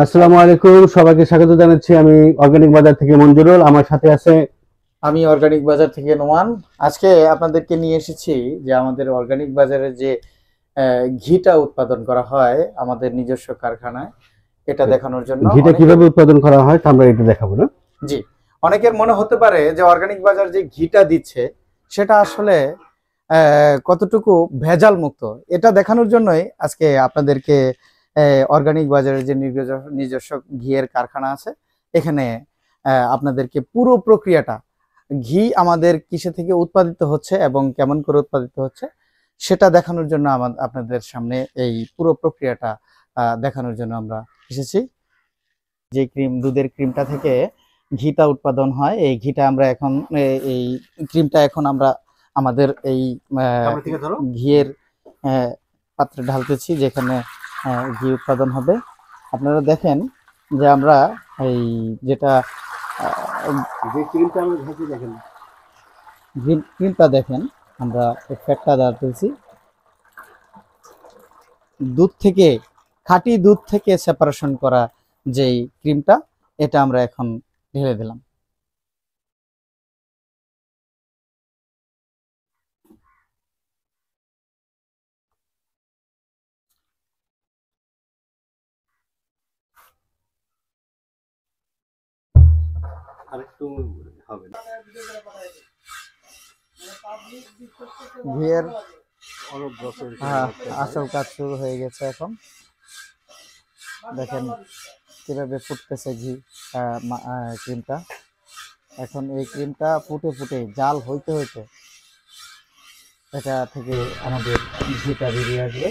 আসসালামু আলাইকুম, সবাইকে স্বাগত জানাচ্ছি। আমি অর্গানিক বাজার থেকে মঞ্জুরুল, আমার সাথে আছে। আমি অর্গানিক বাজার থেকে নোমান। আজকে আপনাদেরকে নিয়ে এসেছি যে আমাদের অর্গানিক বাজারে যে ঘিটা উৎপাদন করা হয় আমাদের নিজস্ব কারখানায়, এটা দেখানোর জন্য। ঘিটা কিভাবে উৎপাদন করা হয় তা আমরা এটা দেখাবো না? জি, অনেকের মনে হতে পারে যে অর্গানিক বাজার যে ঘিটা দিচ্ছে সেটা আসলে কতটুকু ভেজাল মুক্ত, এটা দেখানোর জন্যই আজকে আপনাদেরকে অর্গানিক বাজারের যে নিজস্ব ঘিয়ের কারখানা আছে এখানে আপনাদেরকে পুরো প্রক্রিয়াটা, ঘি আমাদের কিসে থেকে উৎপাদিত হচ্ছে এবং কেমন করে উৎপাদিত হচ্ছে সেটা দেখানোর জন্য আপনাদের সামনে এই পুরো প্রক্রিয়াটা দেখানোর জন্য আমরা এসেছি। যে দুধের ক্রিমটা থেকে ঘিটা উৎপাদন হয়, এই ঘিটা আমরা এখন এই ক্রিমটা এখন আমরা আমাদের এই ঘিয়ের পাত্রে ঢালতেছি, যেখানে ঘি উৎপাদন হবে। আপনারা দেখেন যে আমরা এই যেটা ক্রিমটা দেখেন, আমরা ফ্যাটটা ঢালতেছি দুধ থেকে, খাঁটি দুধ থেকে সেপারেশন করা যেই ক্রিমটা, এটা আমরা এখন ঢেলে দিলাম। ঘিয়ের আসল কাজ শুরু হয়ে গেছে। এখন দেখেন কিভাবে ফুটতেছে ঘি ক্রিমটা। এখন এই ক্রিমটা ফুটে ফুটে জাল হইতে হইতে এটা থেকে আমাদের ঘিটা বেরিয়ে আসবে।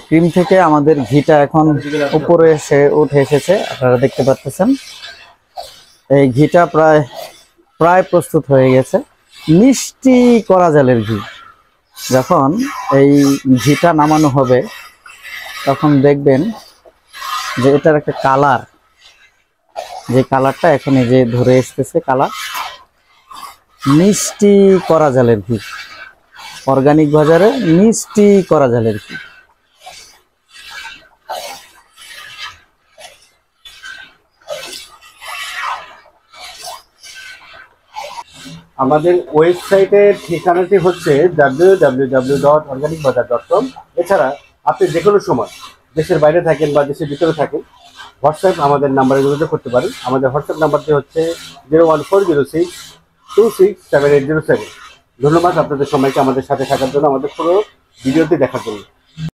ক্রিম থেকে আমাদের ঘিটা এখন উপরে এসে উঠে এসেছে, আপনারা দেখতে পাচ্ছেন। এই ঘিটা প্রায় প্রায় প্রস্তুত হয়ে গেছে। মিষ্টি করা জালের ঘি। যখন এই ঘিটা নামানো হবে তখন দেখবেন যে এটার একটা কালার, যে কালারটা এখানে যে ধরে আসতেছে কালার, মিষ্টি করা জালের ঘি, অর্গানিক বাজারে মিষ্টি করা জালের ঘি। আমাদের ওয়েবসাইটের ঠিকানাটি হচ্ছে www.organicbazar.com। এছাড়া আপনি যে কোনো সময় দেশের বাইরে থাকেন বা দেশের ভিতরে থাকেন, হোয়াটসঅ্যাপ আমাদের নাম্বারে যোগাযোগ করতে পারেন। আমাদের হোয়াটসঅ্যাপ নাম্বারটি হচ্ছে 01406267807। ধন্যবাদ আপনাদের সময়কে আমাদের সাথে থাকার জন্য, আমাদের পুরো ভিডিওটি দেখার জন্য।